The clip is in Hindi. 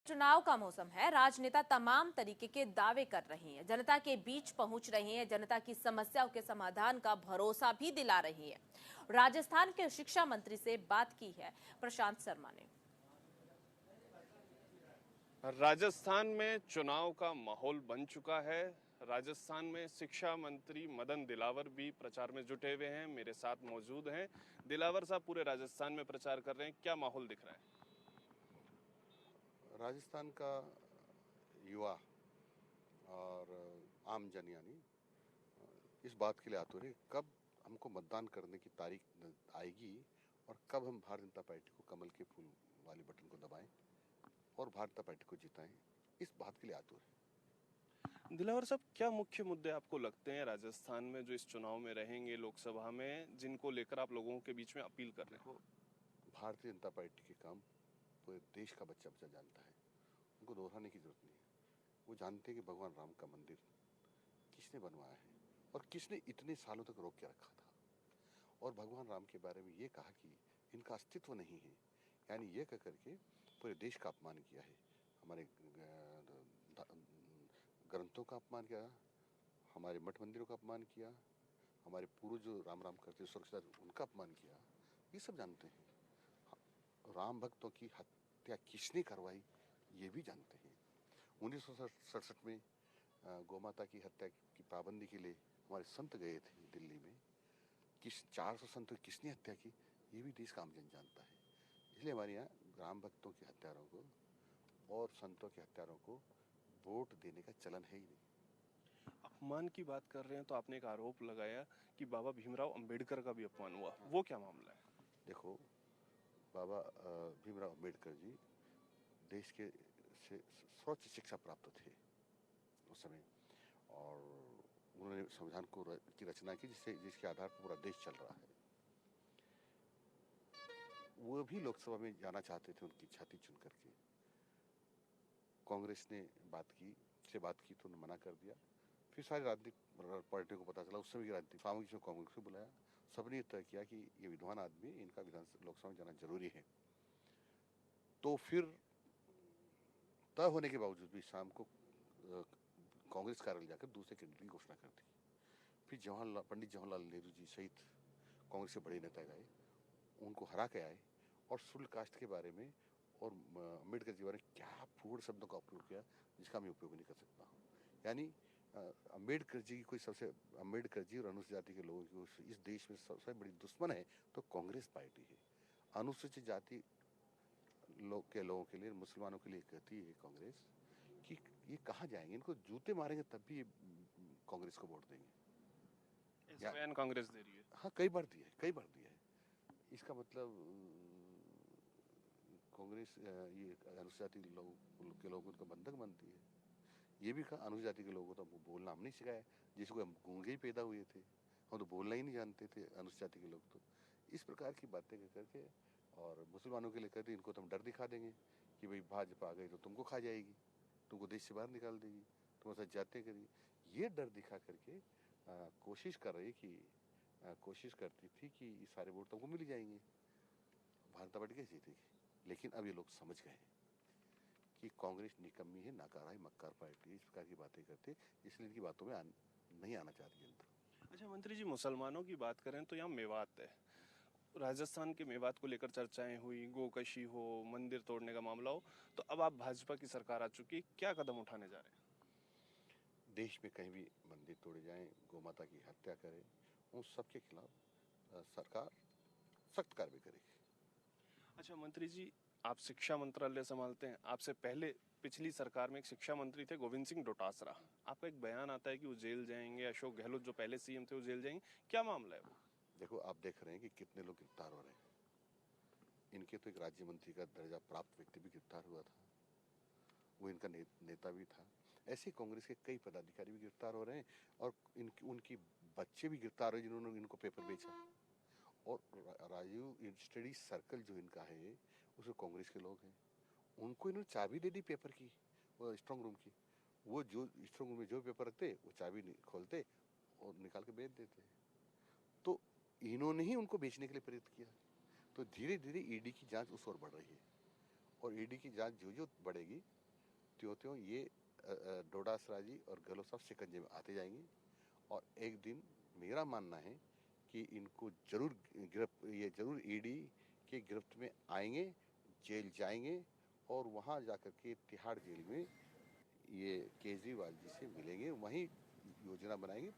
चुनाव का मौसम है। राजनेता तमाम तरीके के दावे कर रहे हैं, जनता के बीच पहुंच रहे हैं, जनता की समस्याओं के समाधान का भरोसा भी दिला रही है। राजस्थान के शिक्षा मंत्री से बात की है प्रशांत शर्मा ने। राजस्थान में चुनाव का माहौल बन चुका है। राजस्थान में शिक्षा मंत्री मदन दिलावर भी प्रचार में जुटे हुए हैं, मेरे साथ मौजूद हैं। दिलावर साहब पूरे राजस्थान में प्रचार कर रहे हैं, क्या माहौल दिख रहा है? राजस्थान का युवा और आम जन यानी इस बात के लिए आतुर है कब हमको मतदान करने की तारीख आएगी और कब हम भारतीय जनता पार्टी को कमल के फूल वाले बटन को दबाएं और भारतीय जनता पार्टी को जिताएं, इस बात के लिए आतुर है। दिलावर साहब, क्या मुख्य मुद्दे आपको लगते हैं राजस्थान में जो इस चुनाव में रहेंगे लोकसभा में, जिनको लेकर आप लोगों के बीच में अपील कर रहे हैं? भारतीय जनता पार्टी के काम पूरे देश का बच्चा बच्चा जानता है, उनको दोहराने की जरूरत नहीं है। वो जानते हैं कि भगवान राम का मंदिर किसने बनवाया है और किसने इतने सालों तक रोक के रखा था, और भगवान राम के बारे में ये कहा कि इनका अस्तित्व नहीं है, यानी ये कह करके पूरे देश का अपमान किया है, हमारे ग्रंथों का अपमान किया, हमारे मठ मंदिरों का अपमान किया, हमारे पूर्वज जो राम राम करते सुरक्षा उनका अपमान किया, ये सब जानते हैं। राम भक्तों की हत्या किसने करवाई ये भी जानते हैं। 1967 में गौमाता की हत्या की पाबंदी के लिए हमारे संत गए थे दिल्ली में, किस 400 संतों की किसने हत्या की ये भी देश का आमजन जानता है। इसलिए हमारे यहाँ राम भक्तों के हत्यारों को और संतों के हत्यारों को वोट देने का चलन है ही नहीं। अपमान की बात कर रहे हैं तो आपने एक आरोप लगाया कि बाबा भीमराव अंबेडकर का भी अपमान हुआ, वो क्या मामला है? देखो, बाबा भीमराव अंबेडकर जी देश के से सर्वोच्च शिक्षा प्राप्त थे उस समय, और उन्होंने संविधान की रचना की जिसके आधार पर पूरा देश चल रहा है। वो भी लोकसभा में जाना चाहते थे उनकी छाती चुन करके। कांग्रेस ने बात की तो उन्होंने मना कर दिया। फिर सारी राजनीतिक पार्टियों को पता चला, उस समय की राजनीतिक सामूहिक को कांग्रेस को बुलाया, सबने तय किया कि ये विद्वान आदमी, इनका लोकसभा में जाना जरूरी है। तो फिर तय होने के बावजूद भी शाम को कांग्रेस कार्यालय जाकर दूसरे कैंडिडेट की घोषणा कर दी। फिर पंडित जवाहरलाल नेहरू जी सहित कांग्रेस के बड़े नेता गए, उनको हरा के आए और शुल्क कास्ट के बारे में और अम्बेडकर जी बारे में क्या फूड शब्दों का उपयोग किया जिसका मैं उपयोग नहीं कर सकता हूँ। यानी अम्बेडकर जी और अनुसूचित जाति के लोगों की इस देश में सबसे बड़ी दुश्मन है तो कांग्रेस पार्टी है। अनुसूचित जाति लोगों के लिए, मुसलमानों के लिए कहती है कांग्रेस कि ये कहाँ जाएंगे, इनको जूते मारेंगे तब भी कांग्रेस को वोट देंगे। इस बयान कांग्रेस दे रही है? हाँ, कई बार दिया है। इसका मतलब कांग्रेस ये अनुसूचित जाति के लोगों का बंधक बनती है। ये भी कहा अनुसूचित जाति के लोगों को तो बोलना हम नहीं सिखाया, जिसको हम गूंगे ही पैदा हुए थे, हम तो बोलना ही नहीं जानते थे अनुसूचित जाति के लोग। तो इस प्रकार की बातें करके और मुसलमानों के लिए कहते इनको तो हम डर दिखा देंगे कि भाई भाजपा आ गई तो तुमको खा जाएगी, तुमको देश से बाहर निकाल देगी, तुम्हारे साथ जाते करेगी। ये डर दिखा करके कोशिश करती थी कि ये सारे वोट तुमको मिल जाएंगे, भारत पार्टी कैसे जीतेगी। लेकिन अब ये लोग समझ गए कि कांग्रेस निकम्मी है, नाकारा है, मक्कार पार्टी, इस प्रकार की बातें करते, इसलिए इनकी बातों में नहीं आना चाहती जनता। अच्छा मंत्री जी, मुसलमानों की बात करें तो यहाँ मेवात है, राजस्थान के मेवात को लेकर चर्चाएं हुई, गोकशी हो, मंदिर तोड़ने का मामला हो, तो अब आप भाजपा की सरकार आ चुकी, क्या कदम उठाने जा रहे हैं? देश में कहीं भी मंदिर तोड़े जाएं, गोमाता की हत्या करें, उन सबके खिलाफ सरकार सख्त कार्रवाई करेगी। अच्छा मंत्री जी, आप शिक्षा मंत्रालय संभालते हैं, आपसे पहले पिछली सरकार में एक शिक्षा मंत्री थे गोविंद सिंह डोटासरा, आपका एक बयान आता है कि वो जेल जाएंगे, अशोक गहलोत जो पहले सीएम थे वो जेल जाएंगे, क्या मामला है वो? देखो, आप देख रहे हैं कि कितने लोग गिरफ्तार हो रहे हैं। इनके तो एक राज्य मंत्री का दर्जा प्राप्त व्यक्ति भी गिरफ्तार हुआ था, वो इनका नेता भी था। ऐसे कांग्रेस के कई पदाधिकारी भी गिरफ्तार हो रहे हैं और उनकी बच्चे भी गिरफ्तार हुए जिन्होंने इनको पेपर बेचा। और राजीव स्टडी सर्कल जो इनका है उसमें कांग्रेस के लोग हैं, उनको इन्होंने चाबी दे दी पेपर की, वो स्ट्रांग रूम की। वो जो स्ट्रांग रूम में जो पेपर रखते वो चाबी खोलते और निकाल के बेच देते। तो इन्होंने ही उनको बेचने के लिए प्रेरित किया। तो धीरे धीरे ईडी की जांच उस ओर बढ़ रही है और ईडी की जांच जो जो बढ़ेगी त्यों त्यों ये डोडासरा जी और गहलोत साहब शिकंजे में आते जाएंगे और एक दिन मेरा मानना है कि इनको ये जरूर ईडी के गिरफ्त में आएंगे, जेल जाएंगे और वहां जाकर के तिहाड़ जेल में ये केजरीवाल जी से मिलेंगे, वहीं योजना बनाएंगे,